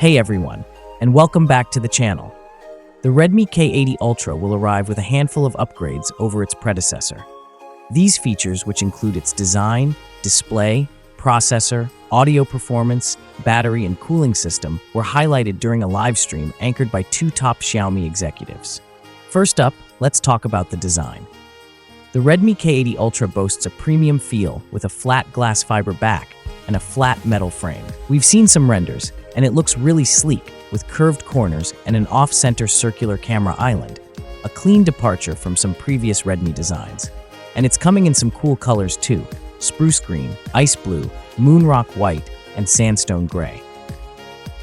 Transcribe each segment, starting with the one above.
Hey everyone, and welcome back to the channel. The Redmi K80 Ultra will arrive with a handful of upgrades over its predecessor. These features, which include its design, display, processor, audio performance, battery, and cooling system, were highlighted during a live stream anchored by two top Xiaomi executives. First up, let's talk about the design. The Redmi K80 Ultra boasts a premium feel with a flat glass fiber back and a flat metal frame. We've seen some renders, and it looks really sleek with curved corners and an off-center circular camera island, a clean departure from some previous Redmi designs. And it's coming in some cool colors too: spruce green, ice blue, moonrock white, and sandstone gray.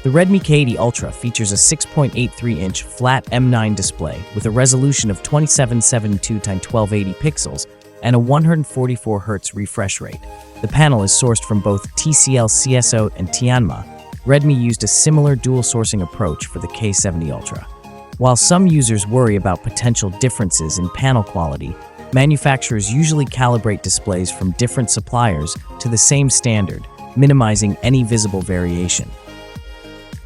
The Redmi K80 Ultra features a 6.83-inch flat M9 display with a resolution of 2772x1280 pixels and a 144Hz refresh rate. The panel is sourced from both TCL CSO and Tianma. Redmi used a similar dual sourcing approach for the K70 Ultra. While some users worry about potential differences in panel quality, manufacturers usually calibrate displays from different suppliers to the same standard, minimizing any visible variation.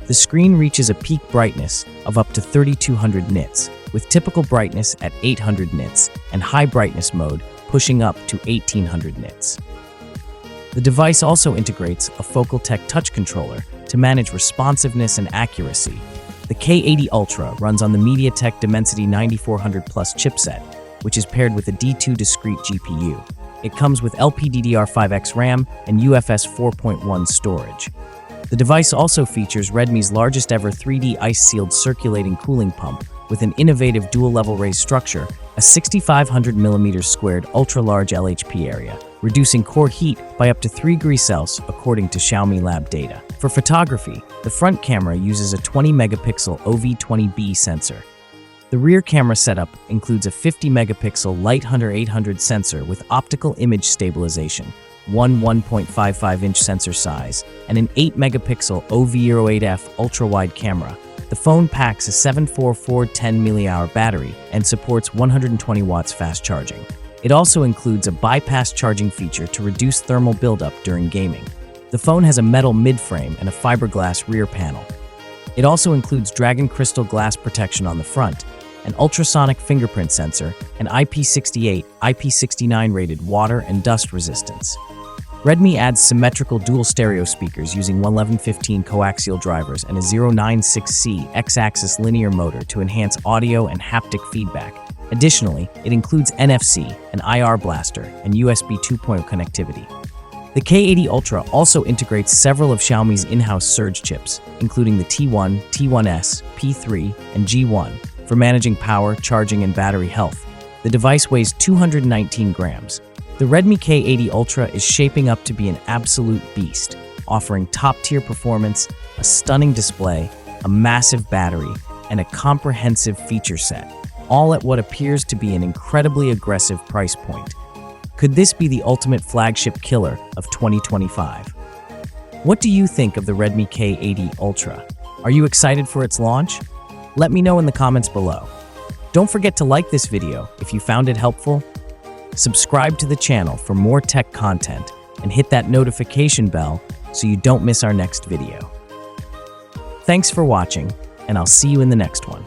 The screen reaches a peak brightness of up to 3200 nits, with typical brightness at 800 nits and high brightness mode pushing up to 1800 nits. The device also integrates a FocalTech touch controller to manage responsiveness and accuracy. The K80 Ultra runs on the MediaTek Dimensity 9400 Plus chipset, which is paired with a D2 discrete GPU. It comes with LPDDR5X RAM and UFS 4.1 storage. The device also features Redmi's largest ever 3D ice-sealed circulating cooling pump with an innovative dual-level raised structure, a 6500mm² ultra-large LHP area, reducing core heat by up to 3 degrees Celsius according to Xiaomi Lab data. For photography, the front camera uses a 20-megapixel OV20B sensor. The rear camera setup includes a 50-megapixel Lighthunter 800 sensor with optical image stabilization, one 1.55-inch sensor size, and an 8-megapixel OV08F ultra-wide camera. The phone packs a 74410 mAh battery and supports 120 watts fast charging. It also includes a bypass charging feature to reduce thermal buildup during gaming. The phone has a metal mid-frame and a fiberglass rear panel. It also includes Dragon Crystal glass protection on the front, an ultrasonic fingerprint sensor, and IP68, IP69 rated water and dust resistance. Redmi adds symmetrical dual stereo speakers using 11115 coaxial drivers and a 096C X-axis linear motor to enhance audio and haptic feedback. Additionally, it includes NFC, an IR blaster, and USB 2.0 connectivity. The K80 Ultra also integrates several of Xiaomi's in-house Surge chips, including the T1, T1S, P3, and G1, for managing power, charging, and battery health. The device weighs 219 grams. The Redmi K80 Ultra is shaping up to be an absolute beast, offering top-tier performance, a stunning display, a massive battery, and a comprehensive feature set, all at what appears to be an incredibly aggressive price point. Could this be the ultimate flagship killer of 2025? What do you think of the Redmi K80 Ultra? Are you excited for its launch? Let me know in the comments below. Don't forget to like this video if you found it helpful. Subscribe to the channel for more tech content and hit that notification bell so you don't miss our next video. Thanks for watching, and I'll see you in the next one.